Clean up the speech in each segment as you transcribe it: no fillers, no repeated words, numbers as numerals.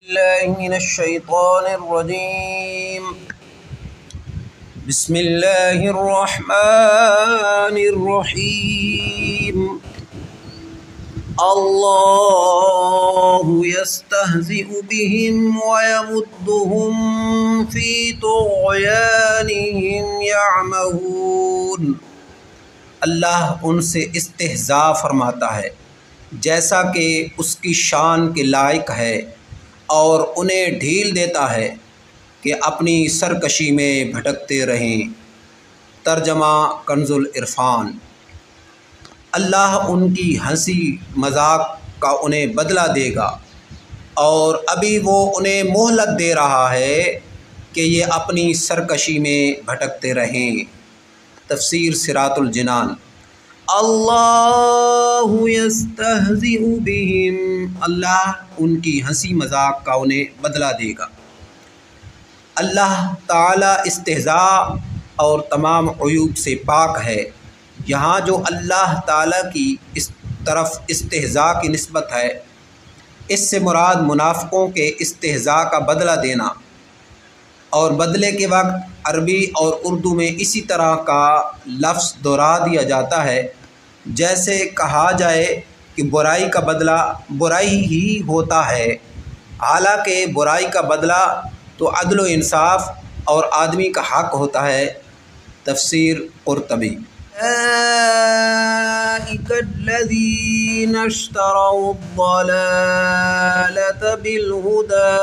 الله من الشيطان الرجيم. بسم الله الرحمن الرحيم. الله يستهزئ بهم ويمدهم في طغيانهم يعمهون. اللہ ان سے استہزاء فرماتا ہے جیسا کہ اس کی شان کے لائق ہے، اور انہیں ڈھیل دیتا ہے کہ اپنی سرکشی میں بھٹکتے رہیں۔ ترجمہ کنز العرفان۔ اللہ ان کی ہنسی مذاق کا انہیں بدلہ دے گا، اور ابھی وہ انہیں مہلت دے رہا ہے کہ یہ اپنی سرکشی میں بھٹکتے رہیں۔ تفسیر صراط الجنان۔ اللہ یستہزئ بہم، اللہ ان کی ہنسی مذاق کا انہیں بدلہ دے گا۔ اللہ تعالیٰ استہزاء اور تمام عیوب سے پاک ہے۔ یہاں جو اللہ تعالیٰ کی اس طرف استہزاء کی نسبت ہے، اس سے مراد منافقوں کے استہزاء کا بدلہ دینا، اور بدلے کے وقت عربی اور اردو میں اسی طرح کا لفظ دہرا دیا جاتا ہے جیسے کہا جائے کہ برائی کا بدلہ برائی ہی ہوتا ہے، حالانکہ برائی کا بدلہ تو عدل و انصاف اور آدمی کا حق ہوتا ہے۔ تفسیر قرطبی۔ أولئك الذين اشتروا الضلالة بالهدى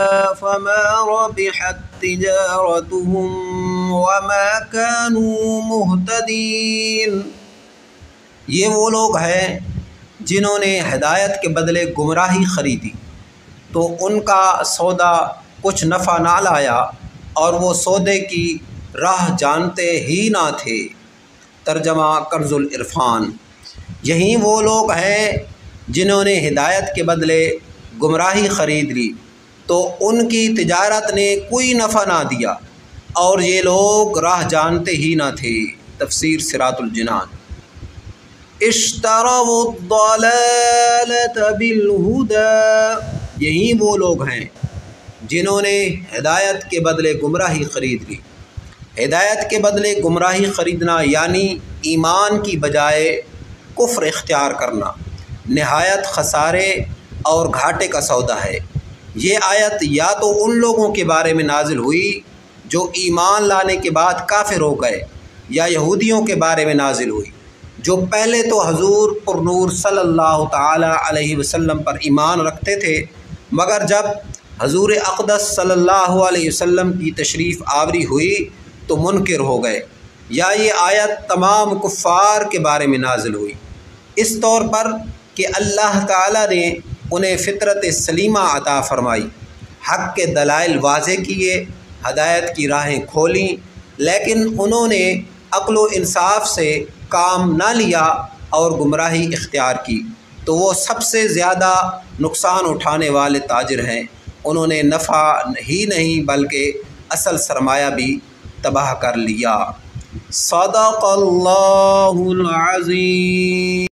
فما ربحت تجارتهم وما كانوا مهتدين۔ یہ وہ لوگ ہیں جنہوں نے ہدایت کے بدلے گمراہی خریدی، تو ان کا سودا کچھ نفع نہ لایا، اور وہ سودے کی راہ جانتے ہی نہ تھے۔ ترجمہ کنز العرفان۔ یہی وہ لوگ ہیں جنہوں نے ہدایت کے بدلے گمراہی خرید لی، تو ان کی تجارت نے کوئی نفع نہ دیا، اور یہ لوگ راہ جانتے ہی نہ تھے۔ تفسیر صراط الجنان۔ اشتروا الضلالة بالهدى، یہی وہ لوگ ہیں جنہوں نے ہدایت کے بدلے گمراہی خرید لی۔ ہدایت کے بدلے گمراہی خریدنا یعنی ایمان کی بجائے کفر اختیار کرنا نہایت خسارے اور گھاٹے کا سودا ہے۔ یہ آیت یا تو ان لوگوں کے بارے میں نازل ہوئی جو ایمان لانے کے بعد کافر ہو گئے، یا یہودیوں کے بارے میں نازل ہوئی جو پہلے تو حضور پر نور صلی اللہ تعالی علیہ وسلم پر ایمان رکھتے تھے، مگر جب حضور اقدس صلی اللہ علیہ وسلم کی تشریف آوری ہوئی تو منکر ہو گئے، یا یہ آیت تمام کفار کے بارے میں نازل ہوئی، اس طور پر کہ اللہ تعالیٰ نے انہیں فطرت سلیمہ عطا فرمائی، حق کے دلائل واضح کیے، ہدایت کی راہیں کھولیں، لیکن انہوں نے عقل و انصاف سے کام نہ لیا اور گمراہی اختیار کی، تو وہ سب سے زیادہ نقصان اٹھانے والے تاجر ہیں۔ انہوں نے نفع ہی نہیں بلکہ اصل سرمایہ بھی تباہ کر لیا۔ صدق اللہ العظیم۔